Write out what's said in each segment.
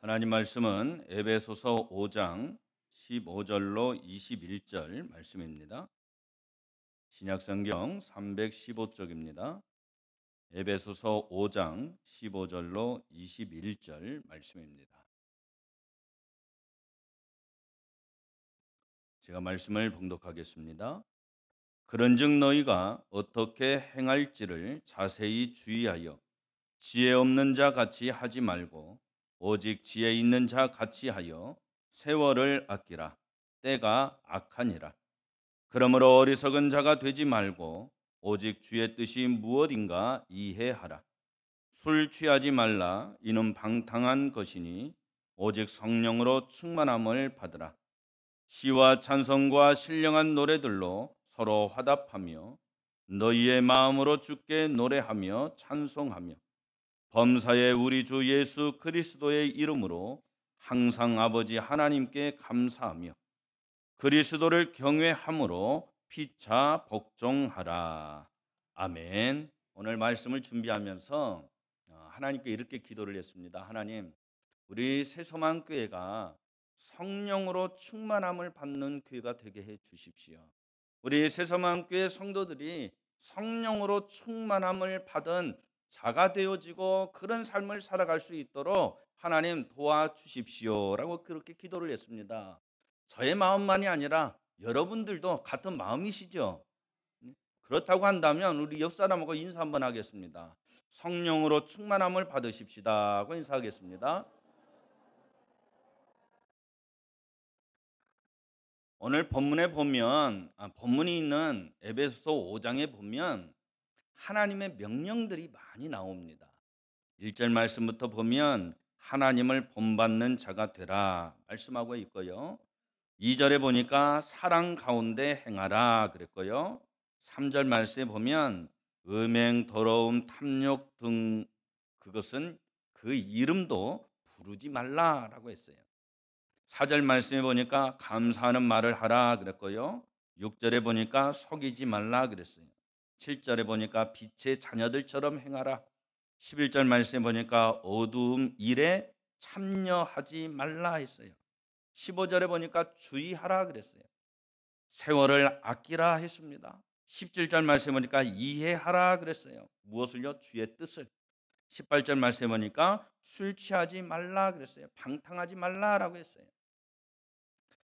하나님 말씀은 에베소서 5장 15절로 21절 말씀입니다. 신약성경 315쪽입니다. 에베소서 5장 15절로 21절 말씀입니다. 제가 말씀을 봉독하겠습니다. 그런즉 너희가 어떻게 행할지를 자세히 주의하여 지혜 없는 자 같이 하지 말고 오직 지혜 있는 자 같이 하여 세월을 아끼라. 때가 악하니라. 그러므로 어리석은 자가 되지 말고 오직 주의 뜻이 무엇인가 이해하라. 술 취하지 말라. 이는 방탕한 것이니 오직 성령으로 충만함을 받으라. 시와 찬송과 신령한 노래들로 서로 화답하며 너희의 마음으로 주께 노래하며 찬송하며 범사의 우리 주 예수 그리스도의 이름으로 항상 아버지 하나님께 감사하며 그리스도를 경외함으로 피차 복종하라. 아멘. 오늘 말씀을 준비하면서 하나님께 이렇게 기도를 했습니다. 하나님, 우리 새소망교회가 성령으로 충만함을 받는 교회가 되게 해 주십시오. 우리 새소망교회 성도들이 성령으로 충만함을 받은 자가 되어지고 그런 삶을 살아갈 수 있도록 하나님 도와주십시오라고 그렇게 기도를 했습니다. 저의 마음만이 아니라 여러분들도 같은 마음이시죠? 그렇다고 한다면 우리 옆 사람하고 인사 한번 하겠습니다. 성령으로 충만함을 받으십시다 하고 인사하겠습니다. 오늘 본문에 보면 본문이 있는 에베소서 5장에 보면 하나님의 명령들이 많이 나옵니다. 1절 말씀부터 보면 하나님을 본받는 자가 되라 말씀하고 있고요. 2절에 보니까 사랑 가운데 행하라 그랬고요. 3절 말씀에 보면 음행, 더러움, 탐욕 등 그것은 그 이름도 부르지 말라라고 했어요. 4절 말씀에 보니까 감사하는 말을 하라 그랬고요. 6절에 보니까 속이지 말라 그랬어요. 7절에 보니까 빛의 자녀들처럼 행하라. 11절 말씀에 보니까 어두움 일에 참여하지 말라 했어요. 15절에 보니까 주의하라 그랬어요. 세월을 아끼라 했습니다. 17절 말씀에 보니까 이해하라 그랬어요. 무엇을요? 주의 뜻을. 18절 말씀에 보니까 술 취하지 말라 그랬어요. 방탕하지 말라라고 했어요.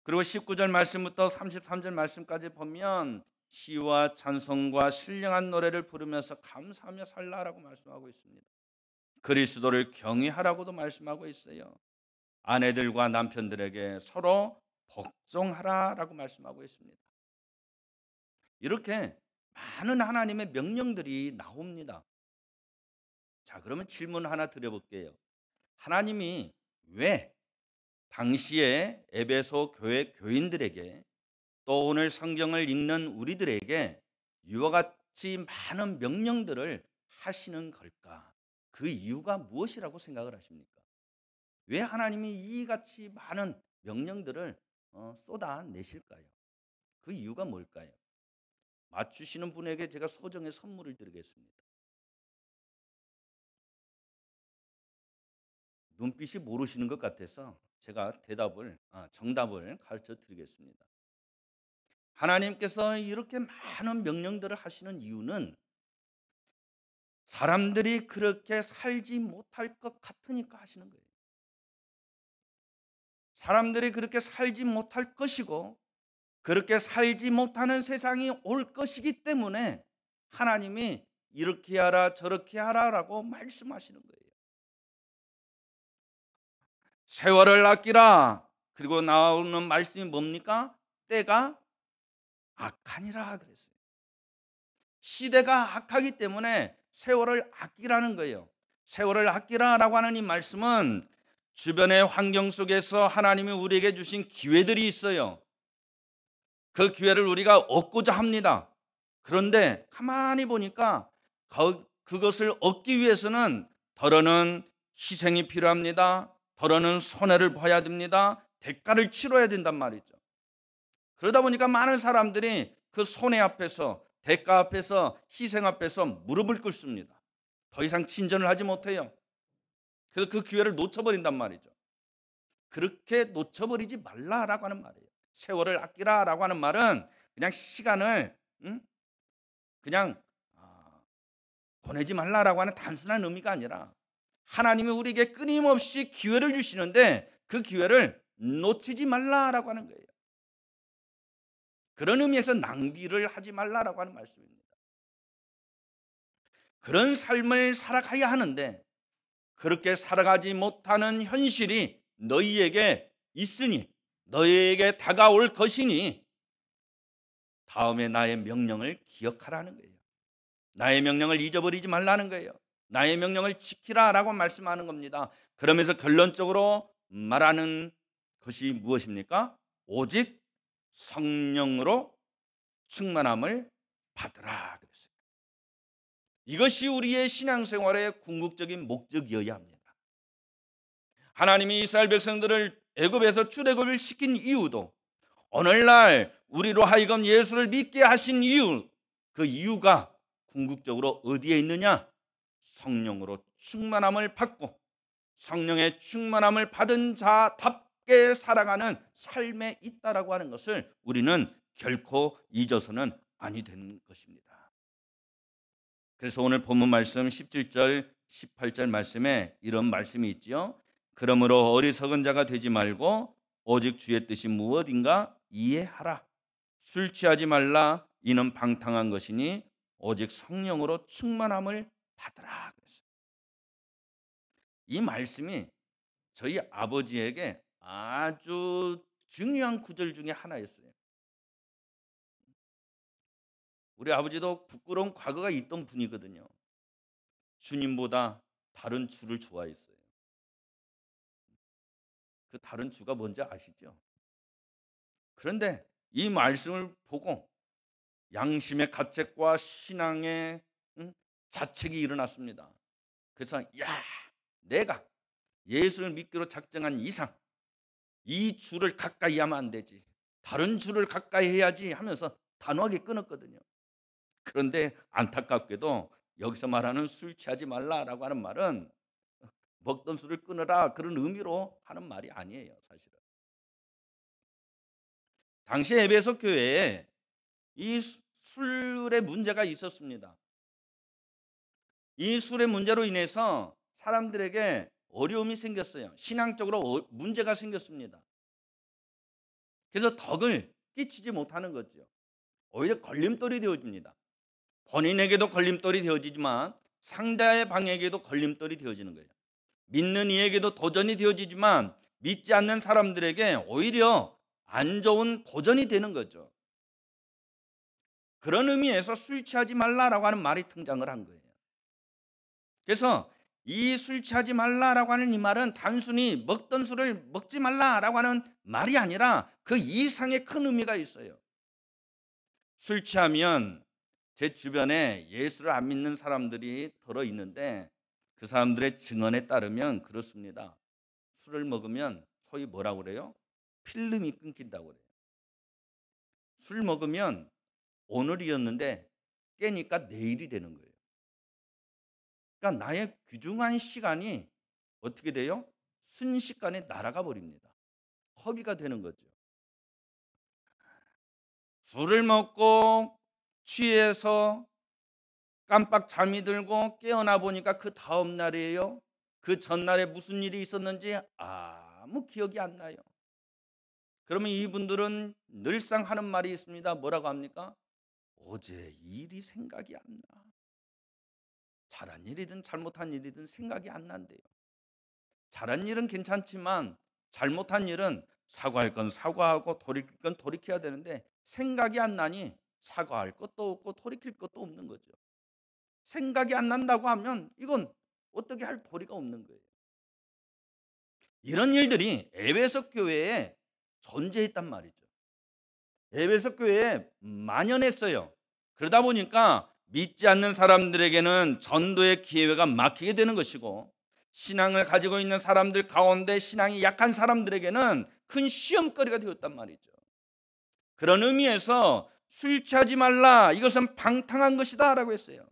그리고 19절 말씀부터 33절 말씀까지 보면 시와 찬송과 신령한 노래를 부르면서 감사하며 살라라고 말씀하고 있습니다. 그리스도를 경외하라고도 말씀하고 있어요. 아내들과 남편들에게 서로 복종하라라고 말씀하고 있습니다. 이렇게 많은 하나님의 명령들이 나옵니다. 자, 그러면 질문 하나 드려볼게요. 하나님이 왜 당시에 에베소 교회 교인들에게 또 오늘 성경을 읽는 우리들에게 이와 같이 많은 명령들을 하시는 걸까? 그 이유가 무엇이라고 생각을 하십니까? 왜 하나님이 이같이 많은 명령들을 쏟아내실까요? 그 이유가 뭘까요? 맞추시는 분에게 제가 소정의 선물을 드리겠습니다. 눈빛이 모르시는 것 같아서 제가 정답을 가르쳐 드리겠습니다. 하나님께서 이렇게 많은 명령들을 하시는 이유는 사람들이 그렇게 살지 못할 것 같으니까 하시는 거예요. 사람들이 그렇게 살지 못할 것이고 그렇게 살지 못하는 세상이 올 것이기 때문에 하나님이 이렇게 하라 저렇게 하라라고 말씀하시는 거예요. 세월을 아끼라. 그리고 나오는 말씀이 뭡니까? 때가 악하니라 그랬어요. 시대가 악하기 때문에 세월을 아끼라는 거예요. 세월을 아끼라라고 하는 이 말씀은 주변의 환경 속에서 하나님이 우리에게 주신 기회들이 있어요. 그 기회를 우리가 얻고자 합니다. 그런데 가만히 보니까 그것을 얻기 위해서는 더러는 희생이 필요합니다. 더러는 손해를 봐야 됩니다. 대가를 치러야 된단 말이죠. 그러다 보니까 많은 사람들이 그 손해 앞에서 대가 앞에서 희생 앞에서 무릎을 꿇습니다. 더 이상 진전을 하지 못해요. 그래서 그 기회를 놓쳐버린단 말이죠. 그렇게 놓쳐버리지 말라라고 하는 말이에요. 세월을 아끼라라고 하는 말은 그냥 시간을 그냥 보내지 말라라고 하는 단순한 의미가 아니라 하나님이 우리에게 끊임없이 기회를 주시는데 그 기회를 놓치지 말라라고 하는 거예요. 그런 의미에서 낭비를 하지 말라라고 하는 말씀입니다. 그런 삶을 살아가야 하는데 그렇게 살아가지 못하는 현실이 너희에게 있으니 너희에게 다가올 것이니 다음에 나의 명령을 기억하라는 거예요. 나의 명령을 잊어버리지 말라는 거예요. 나의 명령을 지키라라고 말씀하는 겁니다. 그러면서 결론적으로 말하는 것이 무엇입니까? 오직 성령으로 충만함을 받으라 그랬어요. 이것이 우리의 신앙생활의 궁극적인 목적이어야 합니다. 하나님이 이스라엘 백성들을 애굽에서 출애굽을 시킨 이유도 오늘날 우리로 하여금 예수를 믿게 하신 이유, 그 이유가 궁극적으로 어디에 있느냐? 성령으로 충만함을 받고 성령의 충만함을 받은 자답게 살아가는 삶에 있다라고 하는 것을 우리는 결코 잊어서는 아니 되는 것입니다. 그래서 오늘 본문 말씀 17절 18절 말씀에 이런 말씀이 있지요. 그러므로 어리석은 자가 되지 말고 오직 주의 뜻이 무엇인가 이해하라. 술 취하지 말라. 이는 방탕한 것이니 오직 성령으로 충만함을 받으라 그랬어요. 이 말씀이 저희 아버지에게 아주 중요한 구절 중에 하나였어요. 우리 아버지도 부끄러운 과거가 있던 분이거든요. 주님보다 다른 주를 좋아했어요. 그 다른 주가 뭔지 아시죠? 그런데 이 말씀을 보고 양심의 가책과 신앙의 자책이 일어났습니다. 그래서 내가 예수를 믿기로 작정한 이상 이 주를 가까이 하면 안 되지. 다른 주를 가까이 해야지 하면서 단호하게 끊었거든요. 그런데 안타깝게도 여기서 말하는 술 취하지 말라라고 하는 말은 먹던 술을 끊으라 그런 의미로 하는 말이 아니에요. 사실은 당시 에베소 교회에 이 술의 문제가 있었습니다. 이 술의 문제로 인해서 사람들에게 어려움이 생겼어요. 신앙적으로 문제가 생겼습니다. 그래서 덕을 끼치지 못하는 거죠. 오히려 걸림돌이 되어집니다. 본인에게도 걸림돌이 되어지지만 상대의 방에게도 걸림돌이 되어지는 거예요. 믿는 이에게도 도전이 되어지지만 믿지 않는 사람들에게 오히려 안 좋은 도전이 되는 거죠. 그런 의미에서 술 취하지 말라라고 하는 말이 등장을 한 거예요. 그래서 이 술 취하지 말라라고 하는 이 말은 단순히 먹던 술을 먹지 말라라고 하는 말이 아니라 그 이상의 큰 의미가 있어요. 술 취하면 제 주변에 예수를 안 믿는 사람들이 들어 있는데 그 사람들의 증언에 따르면 그렇습니다. 술을 먹으면 소위 뭐라고 그래요? 필름이 끊긴다고 그래요. 술 먹으면 오늘이었는데 깨니까 내일이 되는 거예요. 그러니까 나의 귀중한 시간이 어떻게 돼요? 순식간에 날아가 버립니다. 허비가 되는 거죠. 술을 먹고 취해서 깜빡 잠이 들고 깨어나 보니까 그 다음 날이에요. 그 전날에 무슨 일이 있었는지 아무 기억이 안 나요. 그러면 이분들은 늘상 하는 말이 있습니다. 뭐라고 합니까? 어제 일이 생각이 안 나. 잘한 일이든 잘못한 일이든 생각이 안 난대요. 잘한 일은 괜찮지만 잘못한 일은 사과할 건 사과하고 돌이킬 건 돌이켜야 되는데 생각이 안 나니 사과할 것도 없고 돌이킬 것도 없는 거죠. 생각이 안 난다고 하면 이건 어떻게 할 도리가 없는 거예요. 이런 일들이 에베소 교회에 존재했단 말이죠. 에베소 교회에 만연했어요. 그러다 보니까 믿지 않는 사람들에게는 전도의 기회가 막히게 되는 것이고 신앙을 가지고 있는 사람들 가운데 신앙이 약한 사람들에게는 큰 시험거리가 되었단 말이죠. 그런 의미에서 술 취하지 말라, 이것은 방탕한 것이다 라고 했어요.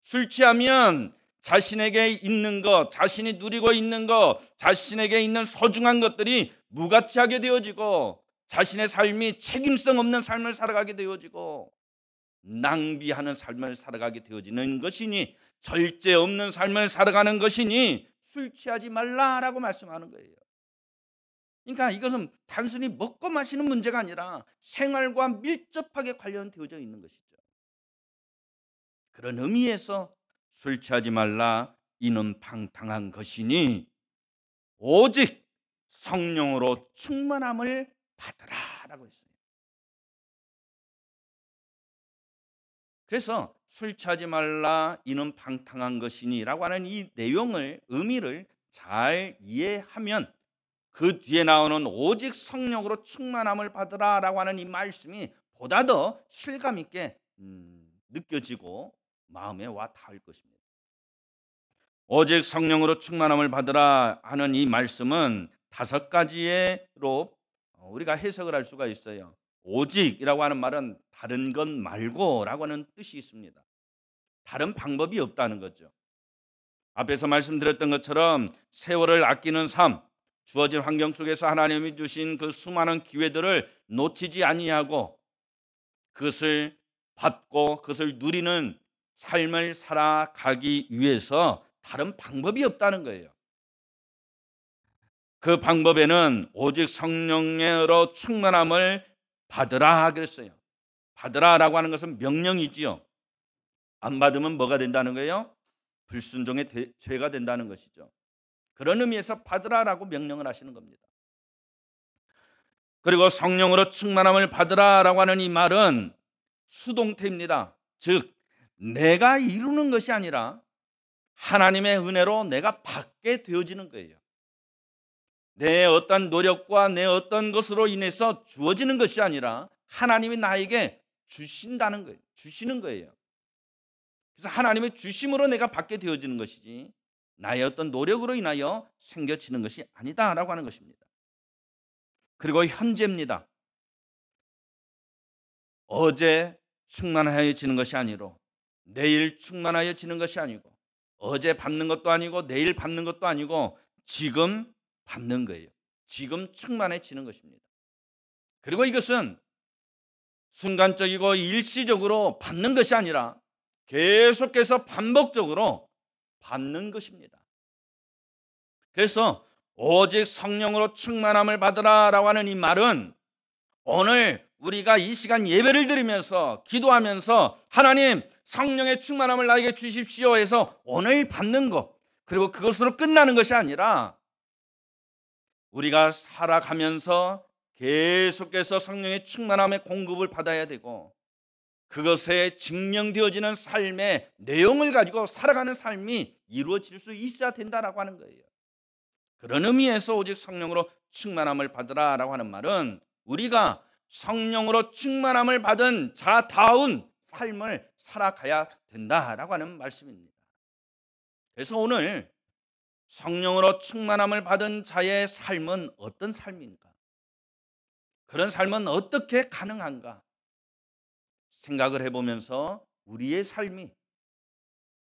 술 취하면 자신에게 있는 것, 자신이 누리고 있는 것, 자신에게 있는 소중한 것들이 무가치하게 되어지고 자신의 삶이 책임성 없는 삶을 살아가게 되어지고 낭비하는 삶을 살아가게 되어지는 것이니, 절제 없는 삶을 살아가는 것이니 술 취하지 말라라고 말씀하는 거예요. 그러니까 이것은 단순히 먹고 마시는 문제가 아니라 생활과 밀접하게 관련되어져 있는 것이죠. 그런 의미에서 술 취하지 말라, 이는 방탕한 것이니 오직 성령으로 충만함을 받으라라고 했어요. 그래서 술 취하지 말라, 이는 방탕한 것이니라고 하는 이 내용을, 의미를 잘 이해하면 그 뒤에 나오는 오직 성령으로 충만함을 받으라라고 하는 이 말씀이 보다 더 실감 있게 느껴지고 마음에 와 닿을 것입니다. 오직 성령으로 충만함을 받으라 하는 이 말씀은 5가지로 우리가 해석을 할 수가 있어요. 오직이라고 하는 말은 다른 것 말고라고 하는 뜻이 있습니다. 다른 방법이 없다는 거죠. 앞에서 말씀드렸던 것처럼 세월을 아끼는 삶, 주어진 환경 속에서 하나님이 주신 그 수많은 기회들을 놓치지 아니하고 그것을 받고 그것을 누리는 삶을 살아가기 위해서 다른 방법이 없다는 거예요. 그 방법에는 오직 성령으로 충만함을 받으라 그랬어요. 받으라라고 하는 것은 명령이지요. 안 받으면 뭐가 된다는 거예요? 불순종의 죄가 된다는 것이죠. 그런 의미에서 받으라라고 명령을 하시는 겁니다. 그리고 성령으로 충만함을 받으라라고 하는 이 말은 수동태입니다. 즉 내가 이루는 것이 아니라 하나님의 은혜로 내가 받게 되어지는 거예요. 내 어떤 노력과 내 어떤 것으로 인해서 주어지는 것이 아니라 하나님이 나에게 주신다는 거예요. 주시는 거예요. 그래서 하나님의 주심으로 내가 받게 되어지는 것이지 나의 어떤 노력으로 인하여 생겨지는 것이 아니다라고 하는 것입니다. 그리고 현재입니다. 어제 충만하여지는 것이 아니로 내일 충만하여지는 것이 아니고 어제 받는 것도 아니고 내일 받는 것도 아니고 지금 받는 거예요. 지금 충만해지는 것입니다. 그리고 이것은 순간적이고 일시적으로 받는 것이 아니라 계속해서 반복적으로 받는 것입니다. 그래서 오직 성령으로 충만함을 받으라라고 하는 이 말은 오늘 우리가 이 시간 예배를 드리면서 기도하면서 하나님 성령의 충만함을 나에게 주십시오 해서 오늘 받는 것, 그리고 그것으로 끝나는 것이 아니라 우리가 살아가면서 계속해서 성령의 충만함의 공급을 받아야 되고 그것에 증명되어지는 삶의 내용을 가지고 살아가는 삶이 이루어질 수 있어야 된다라고 하는 거예요. 그런 의미에서 오직 성령으로 충만함을 받으라라고 하는 말은 우리가 성령으로 충만함을 받은 자다운 삶을 살아가야 된다라고 하는 말씀입니다. 그래서 오늘 성령으로 충만함을 받은 자의 삶은 어떤 삶인가? 그런 삶은 어떻게 가능한가? 생각을 해보면서 우리의 삶이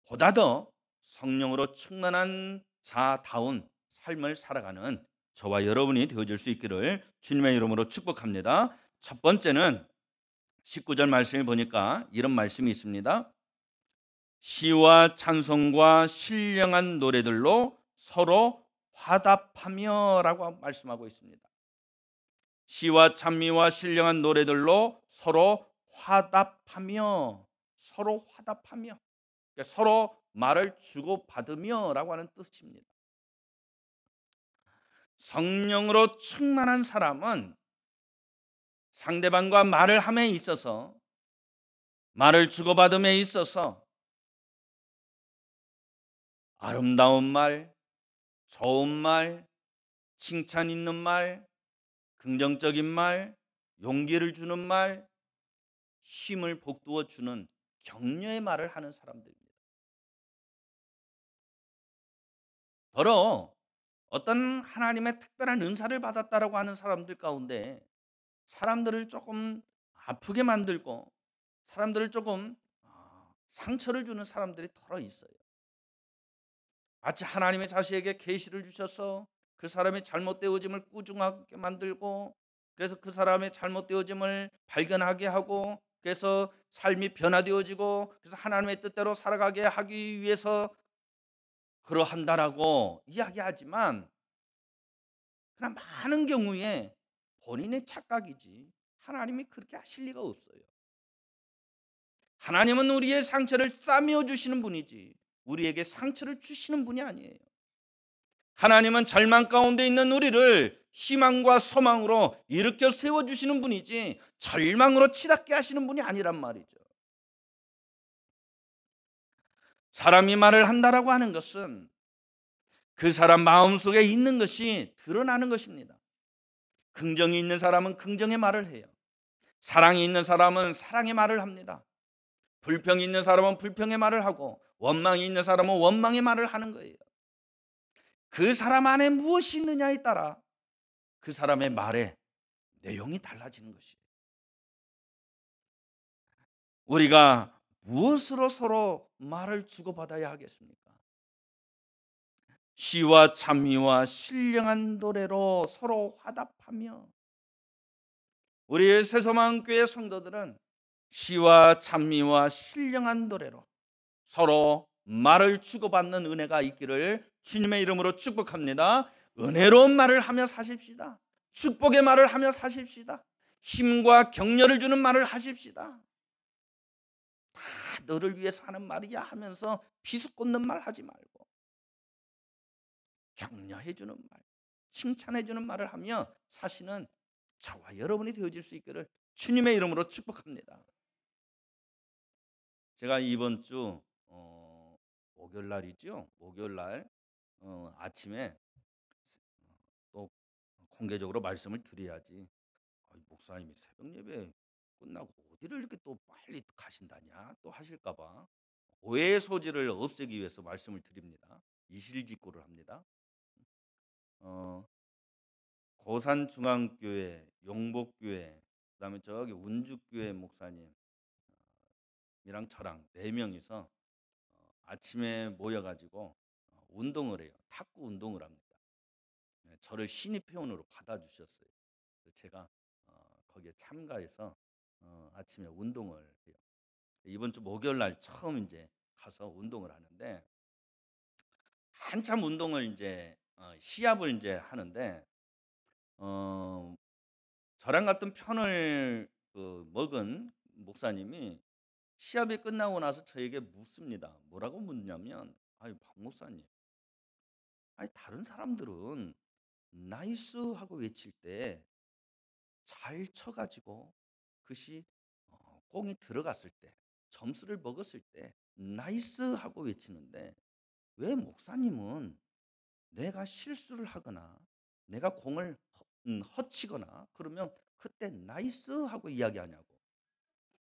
보다 더 성령으로 충만한 자다운 삶을 살아가는 저와 여러분이 되어질 수 있기를 주님의 이름으로 축복합니다. 첫 번째는 19절 말씀을 보니까 이런 말씀이 있습니다. 시와 찬송과 신령한 노래들로 서로 화답하며 라고 말씀하고 있습니다. 시와 찬미와 신령한 노래들로 서로 화답하며, 서로 화답하며, 그러니까 서로 말을 주고받으며 라고 하는 뜻입니다. 성령으로 충만한 사람은 상대방과 말을 함에 있어서, 말을 주고받음에 있어서 아름다운 말, 좋은 말, 칭찬 있는 말, 긍정적인 말, 용기를 주는 말, 힘을 북돋워 주는 격려의 말을 하는 사람들입니다. 더러 어떤 하나님의 특별한 은사를 받았다라고 하는 사람들 가운데 사람들을 조금 아프게 만들고 사람들을 조금 상처를 주는 사람들이 더러 있어요. 마치 하나님의 자식에게 계시를 주셔서 그 사람의 잘못되어짐을 꾸중하게 만들고, 그래서 그 사람의 잘못되어짐을 발견하게 하고, 그래서 삶이 변화되어지고, 그래서 하나님의 뜻대로 살아가게 하기 위해서 그러한다라고 이야기하지만, 그러나 많은 경우에 본인의 착각이지 하나님이 그렇게 하실 리가 없어요. 하나님은 우리의 상처를 싸매어 주시는 분이지 우리에게 상처를 주시는 분이 아니에요. 하나님은 절망 가운데 있는 우리를 희망과 소망으로 일으켜 세워주시는 분이지 절망으로 치닫게 하시는 분이 아니란 말이죠. 사람이 말을 한다라고 하는 것은 그 사람 마음속에 있는 것이 드러나는 것입니다. 긍정이 있는 사람은 긍정의 말을 해요. 사랑이 있는 사람은 사랑의 말을 합니다. 불평이 있는 사람은 불평의 말을 하고, 원망이 있는 사람은 원망의 말을 하는 거예요. 그 사람 안에 무엇이 있느냐에 따라 그 사람의 말의 내용이 달라지는 것이에요. 우리가 무엇으로 서로 말을 주고받아야 하겠습니까? 시와 찬미와 신령한 노래로 서로 화답하며, 우리의 새소망교회 성도들은 시와 찬미와 신령한 노래로 서로 말을 주고받는 은혜가 있기를 주님의 이름으로 축복합니다. 은혜로운 말을 하며 사십시다. 축복의 말을 하며 사십시다. 힘과 격려를 주는 말을 하십시다. 다 너를 위해서 하는 말이야 하면서 비수꽂는 말 하지 말고 격려해 주는 말, 칭찬해 주는 말을 하며 사시는 저와 여러분이 되어질 수 있기를 주님의 이름으로 축복합니다. 제가 이번 주 목요일 날이죠. 목요일 날 아침에 또 공개적으로 말씀을 드려야지. 목사님이 새벽 예배 끝나고 어디를 이렇게 또 빨리 가신다냐 또 하실까봐 오해의 소지를 없애기 위해서 말씀을 드립니다. 이실직고를 합니다. 고산중앙교회, 용복교회, 그다음에 저기 운주교회 목사님이랑 저랑 4명이서 아침에 모여가지고 운동을 해요. 탁구 운동을 합니다. 저를 신입 회원으로 받아주셨어요. 제가 거기에 참가해서 아침에 운동을 해요. 이번 주 목요일 날 처음 이제 가서 운동을 하는데, 한참 운동을 이제 시합을 이제 하는데 저랑 같은 편을 먹은 목사님이 시합이 끝나고 나서 저에게 묻습니다. 뭐라고 묻냐면, 아니 박 목사님, 아니 다른 사람들은 나이스 하고 외칠 때 잘 쳐가지고 그것이 공이 들어갔을 때 점수를 먹었을 때 나이스 하고 외치는데 왜 목사님은 내가 실수를 하거나 내가 공을 허치거나 그러면 그때 나이스 하고 이야기하냐고,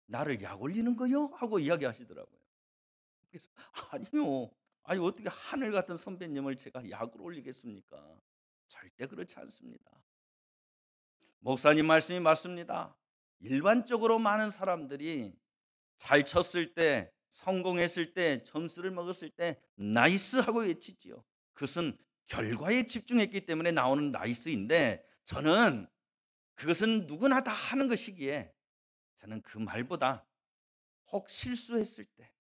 나를 약 올리는 거요? 하고 이야기하시더라고요. 그래서 아니요, 아니 어떻게 하늘 같은 선배님을 제가 약을 올리겠습니까? 절대 그렇지 않습니다. 목사님 말씀이 맞습니다. 일반적으로 많은 사람들이 잘 쳤을 때, 성공했을 때, 점수를 먹었을 때 나이스 하고 외치지요. 그것은 결과에 집중했기 때문에 나오는 나이스인데, 저는 그것은 누구나 다 하는 것이기에 저는 그 말보다 혹 실수했을 때,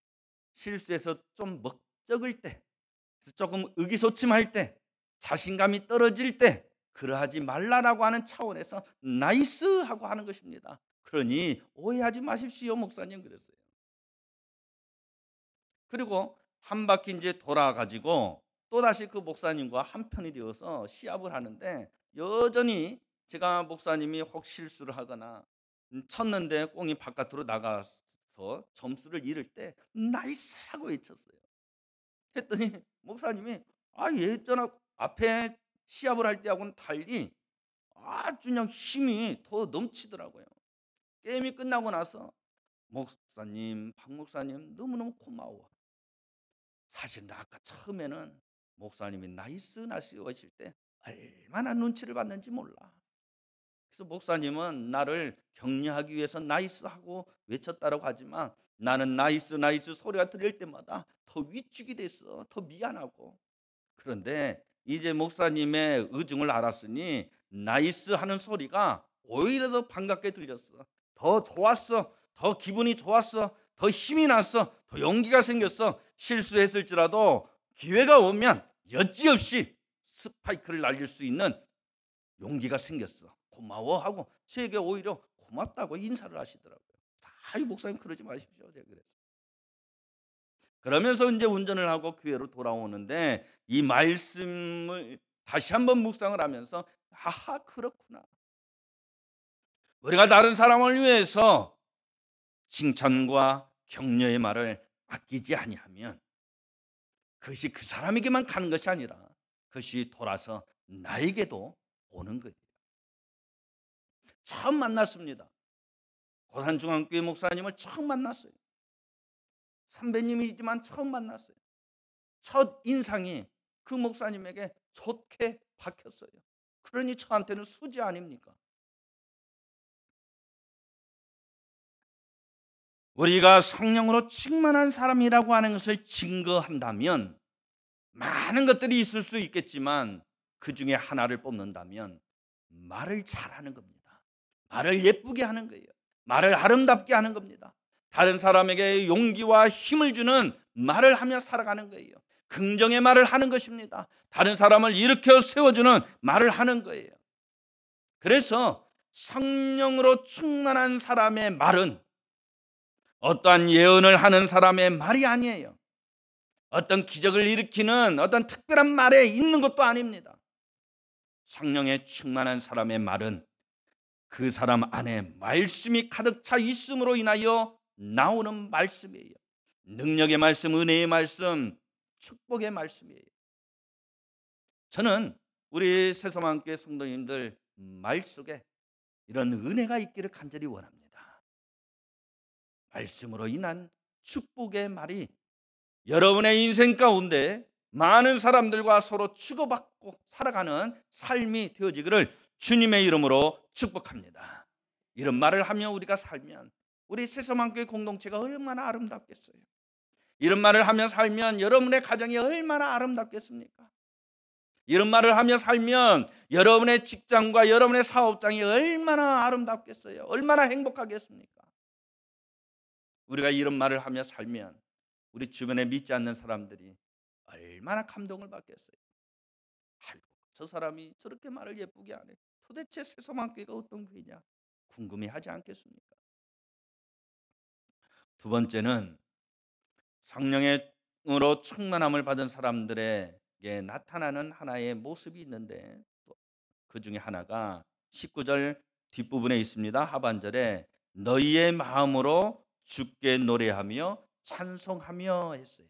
실수해서 좀 먹적을 때, 조금 의기소침할 때, 자신감이 떨어질 때 그러하지 말라라고 하는 차원에서 나이스 하고 하는 것입니다. 그러니 오해하지 마십시오, 목사님 그랬어요. 그리고 한 바퀴 이제 돌아가지고 또다시 그 목사님과 한편이 되어서 시합을 하는데, 여전히 제가 목사님이 혹 실수를 하거나 쳤는데 공이 바깥으로 나가서 점수를 잃을 때 나이스 하고 외쳤어요. 했더니 목사님이 예전 앞에 시합을 할 때하고는 달리 아주 그냥 힘이 더 넘치더라고요. 게임이 끝나고 나서 목사님, 박 목사님 너무너무 고마워. 사실 아까 처음에는 목사님이 나이스 나이스 하실 때 얼마나 눈치를 받는지 몰라. 그래서 목사님은 나를 격려하기 위해서 나이스 하고 외쳤다라고 하지만 나는 나이스 나이스 소리가 들릴 때마다 더 위축이 됐어. 더 미안하고 그런데 이제 목사님의 의중을 알았으니 나이스 하는 소리가 오히려 더 반갑게 들렸어. 더 좋았어. 더 기분이 좋았어. 더 힘이 났어. 더 용기가 생겼어. 실수했을지라도 기회가 오면 여지없이 스파이크를 날릴 수 있는 용기가 생겼어. 고마워하고 제게 오히려 고맙다고 인사를 하시더라고요. 아이 목사님 그러지 마십시오. 제가 그랬어요. 그러면서 이제 운전을 하고 교회로 돌아오는데 이 말씀을 다시 한번 묵상을 하면서 아하 그렇구나. 우리가 다른 사람을 위해서 칭찬과 격려의 말을 아끼지 아니하면 그것이 그 사람에게만 가는 것이 아니라 그것이 돌아서 나에게도 오는 거예요. 처음 만났습니다. 고산중앙교회 목사님을 처음 만났어요. 선배님이지만 처음 만났어요. 첫 인상이 그 목사님에게 좋게 박혔어요. 그러니 저한테는 수지 아닙니까? 우리가 성령으로 충만한 사람이라고 하는 것을 증거한다면 많은 것들이 있을 수 있겠지만 그 중에 하나를 뽑는다면 말을 잘하는 겁니다. 말을 예쁘게 하는 거예요. 말을 아름답게 하는 겁니다. 다른 사람에게 용기와 힘을 주는 말을 하며 살아가는 거예요. 긍정의 말을 하는 것입니다. 다른 사람을 일으켜 세워주는 말을 하는 거예요. 그래서 성령으로 충만한 사람의 말은 어떠한 예언을 하는 사람의 말이 아니에요. 어떤 기적을 일으키는 어떤 특별한 말에 있는 것도 아닙니다. 성령에 충만한 사람의 말은 그 사람 안에 말씀이 가득 차 있음으로 인하여 나오는 말씀이에요. 능력의 말씀, 은혜의 말씀, 축복의 말씀이에요. 저는 우리 새소망교회 성도님들 말 속에 이런 은혜가 있기를 간절히 원합니다. 말씀으로 인한 축복의 말이 여러분의 인생 가운데 많은 사람들과 서로 주고받고 살아가는 삶이 되어지기를 주님의 이름으로 축복합니다. 이런 말을 하며 우리가 살면 우리 새소망교회 공동체가 얼마나 아름답겠어요. 이런 말을 하며 살면 여러분의 가정이 얼마나 아름답겠습니까? 이런 말을 하며 살면 여러분의 직장과 여러분의 사업장이 얼마나 아름답겠어요. 얼마나 행복하겠습니까? 우리가 이런 말을 하며 살면 우리 주변에 믿지 않는 사람들이 얼마나 감동을 받겠어요. 아이고 저 사람이 저렇게 말을 예쁘게 하네. 도대체 새소망교회가 어떤 교회냐 궁금해하지 않겠습니까? 두 번째는 성령으로 충만함을 받은 사람들에게 나타나는 하나의 모습이 있는데 그 중에 하나가 19절 뒷부분에 있습니다. 하반절에 너희의 마음으로 주께 노래하며 찬송하며 했어요.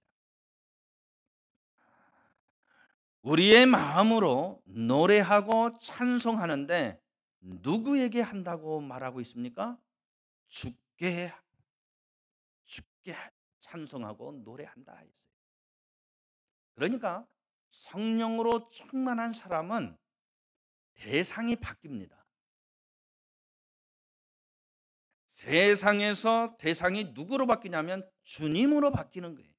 우리의 마음으로 노래하고 찬송하는데 누구에게 한다고 말하고 있습니까? 주께 찬송하고 노래한다 했어요. 그러니까 성령으로 충만한 사람은 대상이 바뀝니다. 세상에서 대상이 누구로 바뀌냐면 주님으로 바뀌는 거예요.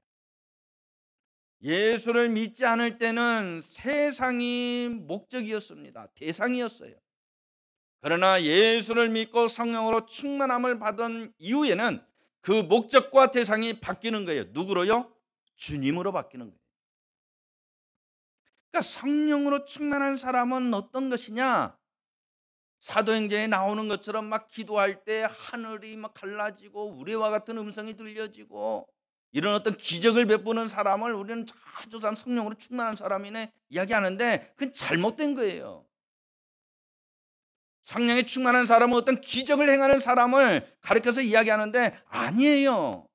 예수를 믿지 않을 때는 세상이 목적이었습니다. 대상이었어요. 그러나 예수를 믿고 성령으로 충만함을 받은 이후에는 그 목적과 대상이 바뀌는 거예요. 누구로요? 주님으로 바뀌는 거예요. 그러니까 성령으로 충만한 사람은 어떤 것이냐? 사도행전에 나오는 것처럼 막 기도할 때 하늘이 막 갈라지고 우레와 같은 음성이 들려지고 이런 어떤 기적을 베푸는 사람을 우리는 자주 성령으로 충만한 사람이네 이야기하는데 그건 잘못된 거예요. 성령에 충만한 사람은 어떤 기적을 행하는 사람을 가리켜서 이야기하는데 아니에요.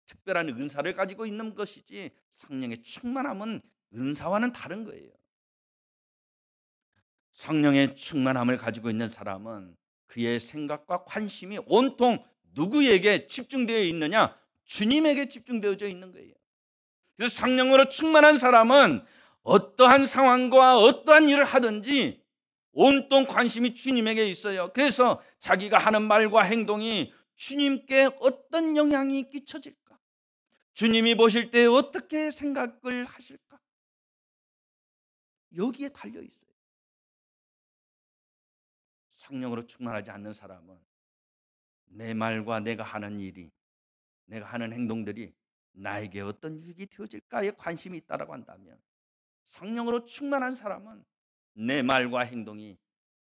특별한 은사를 가지고 있는 것이지 성령의 충만함은 은사와는 다른 거예요. 성령의 충만함을 가지고 있는 사람은 그의 생각과 관심이 온통 누구에게 집중되어 있느냐? 주님에게 집중되어져 있는 거예요. 그래서 성령으로 충만한 사람은 어떠한 상황과 어떠한 일을 하든지 온통 관심이 주님에게 있어요. 그래서 자기가 하는 말과 행동이 주님께 어떤 영향이 끼쳐질까? 주님이 보실 때 어떻게 생각을 하실까? 여기에 달려 있어요. 성령으로 충만하지 않는 사람은 내 말과 내가 하는 일이, 내가 하는 행동들이 나에게 어떤 유익이 되어질까에 관심이 있다라고 한다면, 성령으로 충만한 사람은 내 말과 행동이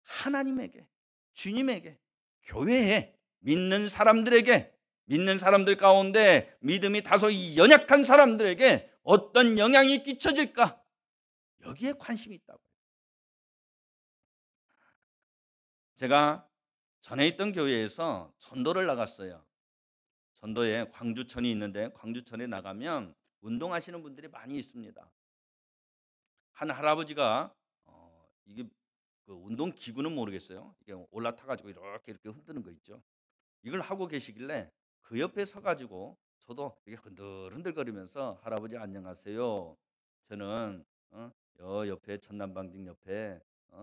하나님에게, 주님에게, 교회에, 믿는 사람들에게, 믿는 사람들 가운데 믿음이 다소 연약한 사람들에게 어떤 영향이 끼쳐질까, 여기에 관심이 있다고. 제가 전에 있던 교회에서 전도를 나갔어요. 전도에 광주천이 있는데, 광주천에 나가면 운동하시는 분들이 많이 있습니다. 한 할아버지가 이게 그 운동 기구는 모르겠어요. 이게 올라타 가지고 이렇게 흔드는 거 있죠. 이걸 하고 계시길래 그 옆에 서 가지고 저도 이렇게 흔들흔들거리면서 "할아버지 안녕하세요. 저는 여 옆에 전남방직 옆에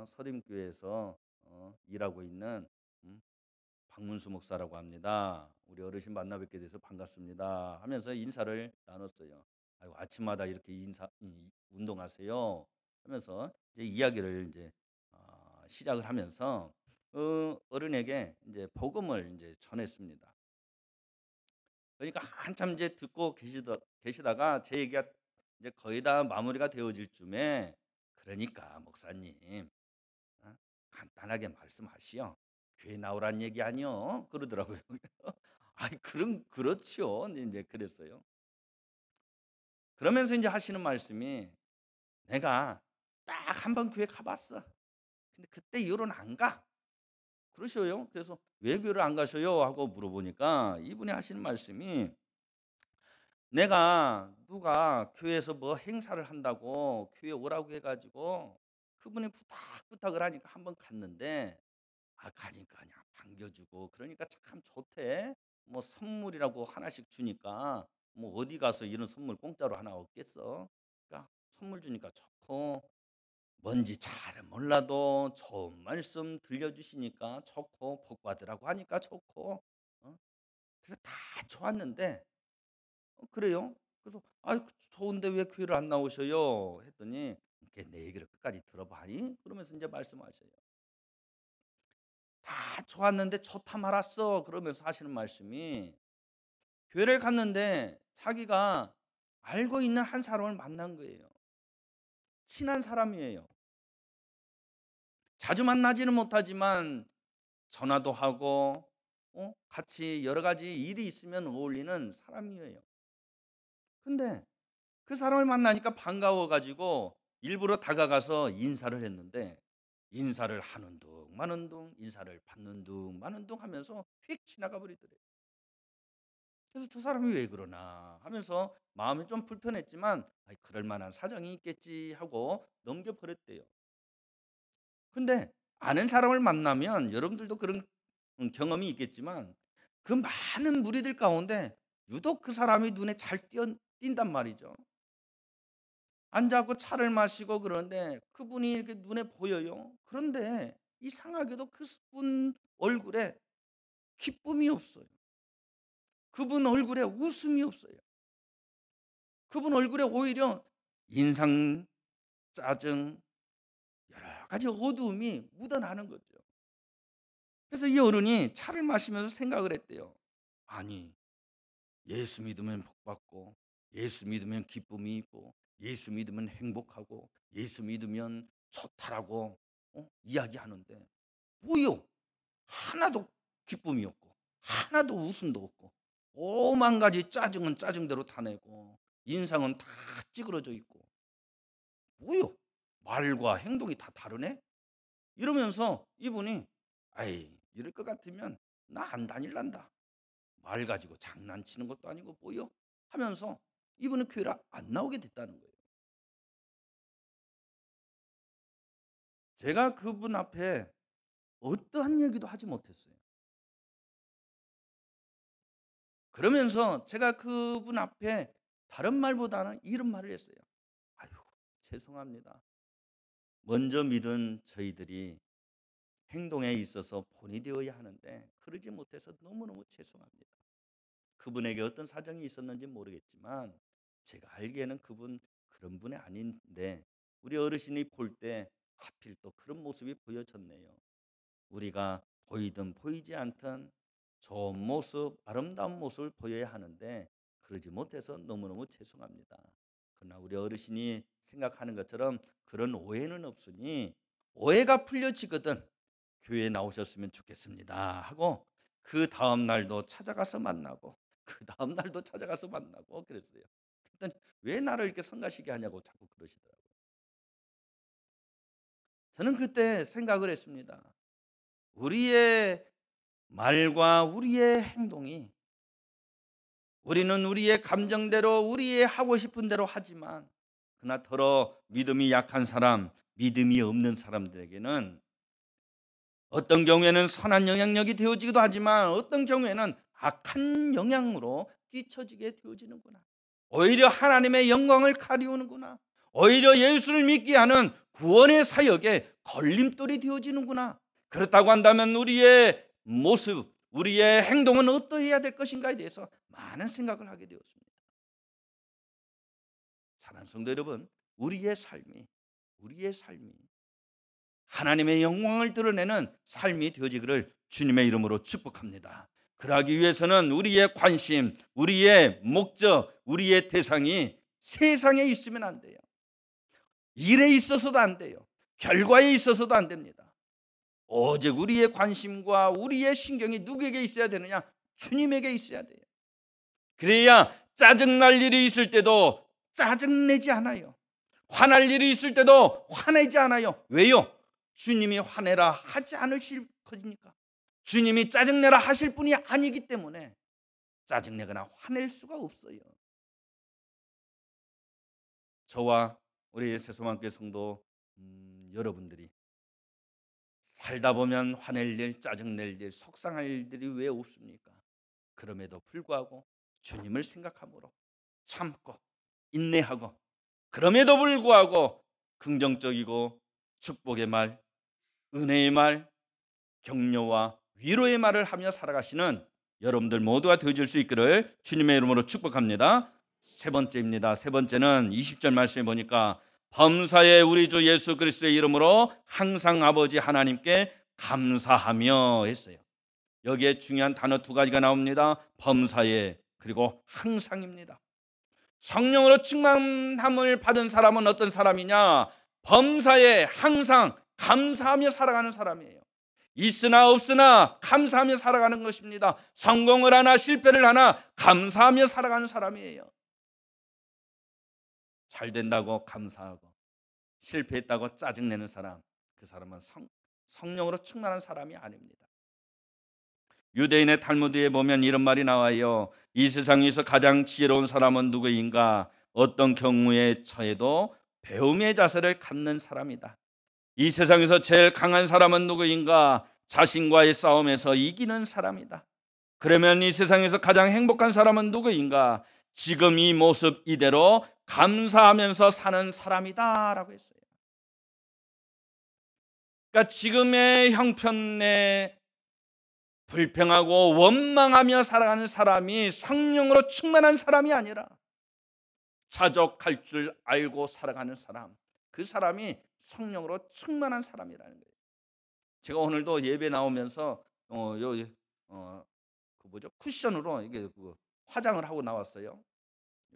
서림교회에서 일하고 있는 박문수 목사라고 합니다. 우리 어르신 만나 뵙게 돼서 반갑습니다." 하면서 인사를 나눴어요. "아이고 아침마다 이렇게 운동하세요." 하면서 이제 이야기를 이제 시작을 하면서 어른에게 이제 복음을 이제 전했습니다. 그러니까 한참 이제 듣고 계시다가 제 얘기가 이제 거의 다 마무리가 되어질 쯤에, "그러니까 목사님, 어? 간단하게 말씀하시오. 교회 나오란 얘기 아니요?" 그러더라고요. 아이 그럼 그렇지요. 이제 그랬어요. 그러면서 이제 하시는 말씀이, "내가 딱 한 번 교회 가봤어. 근데 그때 이후로는 안 가." 그러셔요. 그래서 "왜 교회를 안 가셔요?" 하고 물어보니까 이분이 하시는 말씀이, "내가 누가 교회에서 뭐 행사를 한다고 교회 오라고 해 가지고 그분이 부탁을 하니까 한번 갔는데, 가니까 그냥 반겨주고 그러니까 참 좋대. 뭐 선물이라고 하나씩 주니까 뭐 어디 가서 이런 선물 공짜로 하나 얻겠어. 그러니까 선물 주니까 좋고, 뭔지 잘 몰라도 좋은 말씀 들려주시니까 좋고, 복 받으라고 하니까 좋고, 그래서 다 좋았는데." "그래요?" 그래서 "아 좋은데 왜 교회를 안 나오셔요?" 했더니 "이렇게 내 얘기를 끝까지 들어봐니?" 그러면서 이제 말씀하셔요. "다 좋았는데 좋다 말았어." 그러면서 하시는 말씀이, 교회를 갔는데 자기가 알고 있는 한 사람을 만난 거예요. 친한 사람이에요. 자주 만나지는 못하지만 전화도 하고 같이 여러 가지 일이 있으면 어울리는 사람이에요. 근데 그 사람을 만나니까 반가워 가지고 일부러 다가가서 인사를 했는데, 인사를 하는 둥 마는 둥, 인사를 받는 둥 마는 둥 하면서 휙 지나가 버리더래요. 그래서 '저 사람이 왜 그러나.' 하면서 마음이 좀 불편했지만 '아이 그럴 만한 사정이 있겠지.' 하고 넘겨 버렸대요. 근데 아는 사람을 만나면 여러분들도 그런 경험이 있겠지만, 그 많은 무리들 가운데 유독 그 사람이 눈에 잘 띈단 말이죠. 앉아갖고 차를 마시고 그러는데 그분이 이렇게 눈에 보여요. 그런데 이상하게도 그분 얼굴에 기쁨이 없어요. 그분 얼굴에 웃음이 없어요. 그분 얼굴에 오히려 인상, 짜증, 여러 가지 어두움이 묻어나는 거죠. 그래서 이 어른이 차를 마시면서 생각을 했대요. 아니, 예수 믿으면 복받고, 예수 믿으면 기쁨이 있고, 예수 믿으면 행복하고, 예수 믿으면 좋다라고 이야기하는데, 뭐요? 하나도 기쁨이 없고, 하나도 웃음도 없고, 오만 가지 짜증은 짜증대로 타내고, 인상은 다 찌그러져 있고, 뭐요? 말과 행동이 다 다르네? 이러면서 이분이, 아이 이럴 것 같으면 나 안 다닐란다. 말 가지고 장난치는 것도 아니고 뭐요? 하면서 이분은 교회를 안 나오게 됐다는 거예요. 제가 그분 앞에 어떠한 얘기도 하지 못했어요. 그러면서 제가 그분 앞에 다른 말보다는 이런 말을 했어요. "아유, 죄송합니다. 먼저 믿은 저희들이 행동에 있어서 본이 되어야 하는데 그러지 못해서 너무너무 죄송합니다. 그분에게 어떤 사정이 있었는지 모르겠지만 제가 알기에는 그분 그런 분이 아닌데 우리 어르신이 볼 때 하필 또 그런 모습이 보여졌네요. 우리가 보이든 보이지 않든 좋은 모습, 아름다운 모습을 보여야 하는데 그러지 못해서 너무너무 죄송합니다. 그러나 우리 어르신이 생각하는 것처럼 그런 오해는 없으니 오해가 풀려지거든 교회에 나오셨으면 좋겠습니다 하고 그 다음 날도 찾아가서 만나고 그 다음 날도 찾아가서 만나고 그랬어요. 그랬더니 왜 나를 이렇게 성가시게 하냐고 자꾸 그러시더라고요. 저는 그때 생각을 했습니다. 우리의 말과 우리의 행동이 우리는 우리의 감정대로 우리의 하고 싶은 대로 하지만 그러나 더러 믿음이 약한 사람, 믿음이 없는 사람들에게는 어떤 경우에는 선한 영향력이 되어지기도 하지만 어떤 경우에는 악한 영향으로 끼쳐지게 되어지는구나. 오히려 하나님의 영광을 가리우는구나. 오히려 예수를 믿게 하는 구원의 사역에 걸림돌이 되어지는구나. 그렇다고 한다면 우리의 모습, 우리의 행동은 어떠해야 될 것인가에 대해서 많은 생각을 하게 되었습니다. 사랑하는 성도 여러분, 우리의 삶이 하나님의 영광을 드러내는 삶이 되어지기를 주님의 이름으로 축복합니다. 그러기 위해서는 우리의 관심, 우리의 목적, 우리의 대상이 세상에 있으면 안 돼요. 일에 있어서도 안 돼요. 결과에 있어서도 안 됩니다. 오직 우리의 관심과 우리의 신경이 누구에게 있어야 되느냐? 주님에게 있어야 돼요. 그래야 짜증날 일이 있을 때도 짜증내지 않아요. 화날 일이 있을 때도 화내지 않아요. 왜요? 주님이 화내라 하지 않으실 것이니까. 주님이 짜증내라 하실 분이 아니기 때문에 짜증내거나 화낼 수가 없어요. 저와 우리 새소망교회 성도 여러분들이 살다 보면 화낼 일, 짜증낼 일, 속상할 일들이 왜 없습니까? 그럼에도 불구하고 주님을 생각함으로 참고 인내하고 그럼에도 불구하고 긍정적이고 축복의 말, 은혜의 말, 격려와 위로의 말을 하며 살아가시는 여러분들 모두가 되어줄 수 있기를 주님의 이름으로 축복합니다. 세 번째입니다. 세 번째는 20절 말씀에 보니까 범사에 우리 주 예수 그리스도의 이름으로 항상 아버지 하나님께 감사하며 했어요. 여기에 중요한 단어 두 가지가 나옵니다. 범사에 그리고 항상입니다. 성령으로 충만함을 받은 사람은 어떤 사람이냐? 범사에 항상 감사하며 살아가는 사람이에요. 있으나 없으나 감사하며 살아가는 것입니다. 성공을 하나 실패를 하나 감사하며 살아가는 사람이에요. 잘 된다고 감사하고 실패했다고 짜증내는 사람, 그 사람은 성령으로 충만한 사람이 아닙니다. 유대인의 탈무드에 보면 이런 말이 나와요. 이 세상에서 가장 지혜로운 사람은 누구인가? 어떤 경우에 처해도 배움의 자세를 갖는 사람이다. 이 세상에서 제일 강한 사람은 누구인가? 자신과의 싸움에서 이기는 사람이다. 그러면 이 세상에서 가장 행복한 사람은 누구인가? 지금 이 모습 이대로 감사하면서 사는 사람이다 라고 했어요. 그러니까 지금의 형편에 불평하고 원망하며 살아가는 사람이 성령으로 충만한 사람이 아니라 자족할 줄 알고 살아가는 사람, 그 사람이 성령으로 충만한 사람이라는 거예요. 제가 오늘도 예배 나오면서 쿠션으로 이게 화장을 하고 나왔어요.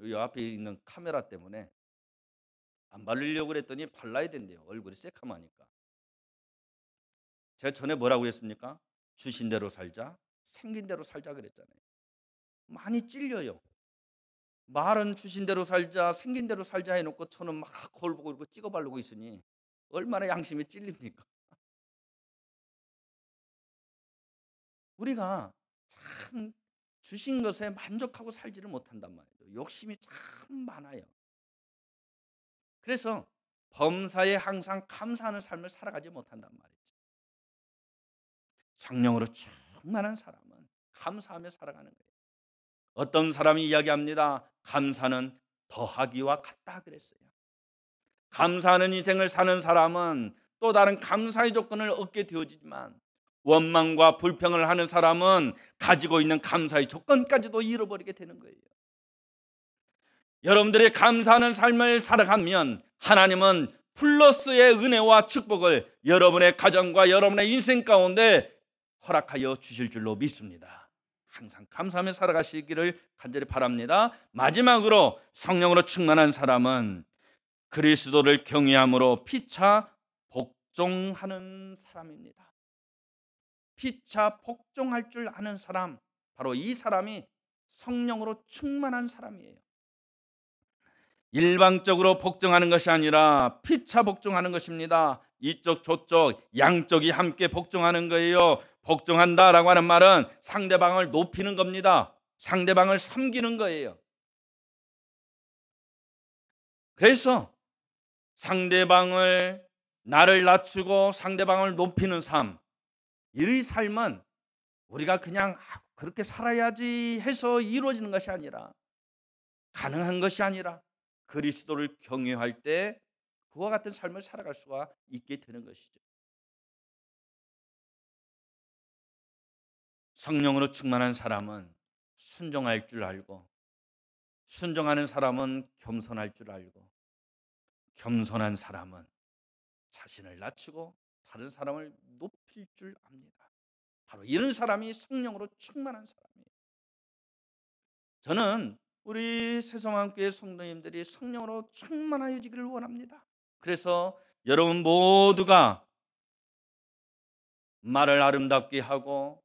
이 앞에 있는 카메라 때문에 안 바르려고 그랬더니 발라야 된대요. 얼굴이 새카마니까. 제가 전에 뭐라고 했습니까? 주신 대로 살자, 생긴 대로 살자 그랬잖아요. 많이 찔려요. 말은 주신 대로 살자, 생긴 대로 살자 해놓고 저는 막 거울 보고 이렇게 찍어 바르고 있으니 얼마나 양심이 찔립니까? 우리가 참 주신 것에 만족하고 살지를 못한단 말이에요. 욕심이 참 많아요. 그래서 범사에 항상 감사하는 삶을 살아가지 못한단 말이죠. 성령으로 충만한 사람은 감사하며 살아가는 거예요. 어떤 사람이 이야기합니다. 감사는 더하기와 같다 그랬어요. 감사하는 인생을 사는 사람은 또 다른 감사의 조건을 얻게 되어지지만 원망과 불평을 하는 사람은 가지고 있는 감사의 조건까지도 잃어버리게 되는 거예요. 여러분들이 감사하는 삶을 살아가면 하나님은 플러스의 은혜와 축복을 여러분의 가정과 여러분의 인생 가운데 허락하여 주실 줄로 믿습니다. 항상 감사하며 살아가시기를 간절히 바랍니다. 마지막으로 성령으로 충만한 사람은 그리스도를 경외함으로 피차 복종하는 사람입니다. 피차 복종할 줄 아는 사람, 바로 이 사람이 성령으로 충만한 사람이에요. 일방적으로 복종하는 것이 아니라 피차 복종하는 것입니다. 이쪽 저쪽 양쪽이 함께 복종하는 거예요. 복종한다라고 하는 말은 상대방을 높이는 겁니다. 상대방을 섬기는 거예요. 그래서 상대방을, 나를 낮추고 상대방을 높이는 삶, 이 삶은 우리가 그냥 그렇게 살아야지 해서 이루어지는 것이 아니라, 가능한 것이 아니라 그리스도를 경외할 때 그와 같은 삶을 살아갈 수가 있게 되는 것이죠. 성령으로 충만한 사람은 순종할 줄 알고, 순종하는 사람은 겸손할 줄 알고, 겸손한 사람은 자신을 낮추고 다른 사람을 높일 줄 압니다. 바로 이런 사람이 성령으로 충만한 사람이에요. 저는 우리 새성함교회 성도님들이 성령으로 충만하여지기를 원합니다. 그래서 여러분 모두가 말을 아름답게 하고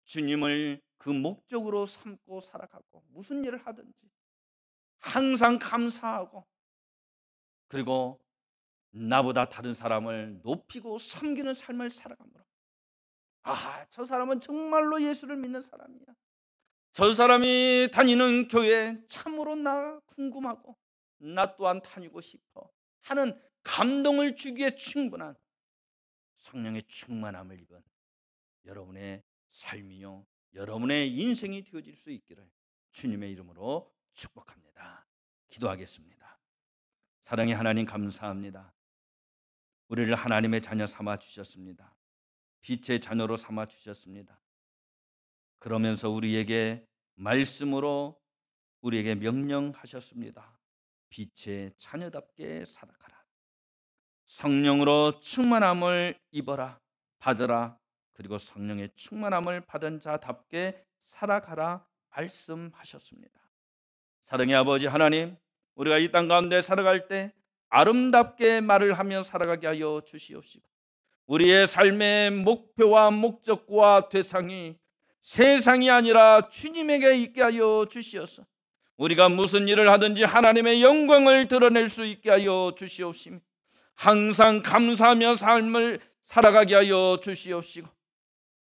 주님을 그 목적으로 삼고 살아가고, 무슨 일을 하든지 항상 감사하고, 그리고 나보다 다른 사람을 높이고 섬기는 삶을 살아감으로, 저 사람은 정말로 예수를 믿는 사람이야, 저 사람이 다니는 교회 참으로 나 궁금하고 나 또한 다니고 싶어 하는 감동을 주기에 충분한 성령의 충만함을 입은 여러분의 삶이요, 여러분의 인생이 되어질 수 있기를 주님의 이름으로 축복합니다. 기도하겠습니다. 사랑의 하나님, 감사합니다. 우리를 하나님의 자녀 삼아 주셨습니다. 빛의 자녀로 삼아 주셨습니다. 그러면서 우리에게 말씀으로 우리에게 명령하셨습니다. 빛의 자녀답게 살아가라. 성령으로 충만함을 입어라, 받으라. 그리고 성령의 충만함을 받은 자답게 살아가라 말씀하셨습니다. 사랑의 아버지 하나님, 우리가 이 땅 가운데 살아갈 때 아름답게 말을 하며 살아가게 하여 주시옵시고, 우리의 삶의 목표와 목적과 대상이 세상이 아니라 주님에게 있게 하여 주시옵소서. 우리가 무슨 일을 하든지 하나님의 영광을 드러낼 수 있게 하여 주시옵시며, 항상 감사하며 삶을 살아가게 하여 주시옵시고,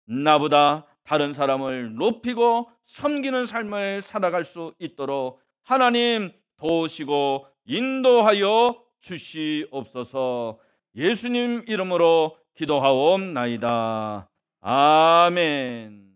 나보다 다른 사람을 높이고 섬기는 삶을 살아갈 수 있도록 하나님 도우시고 인도하여 주시옵소서. 예수님 이름으로 기도하옵나이다. 아멘.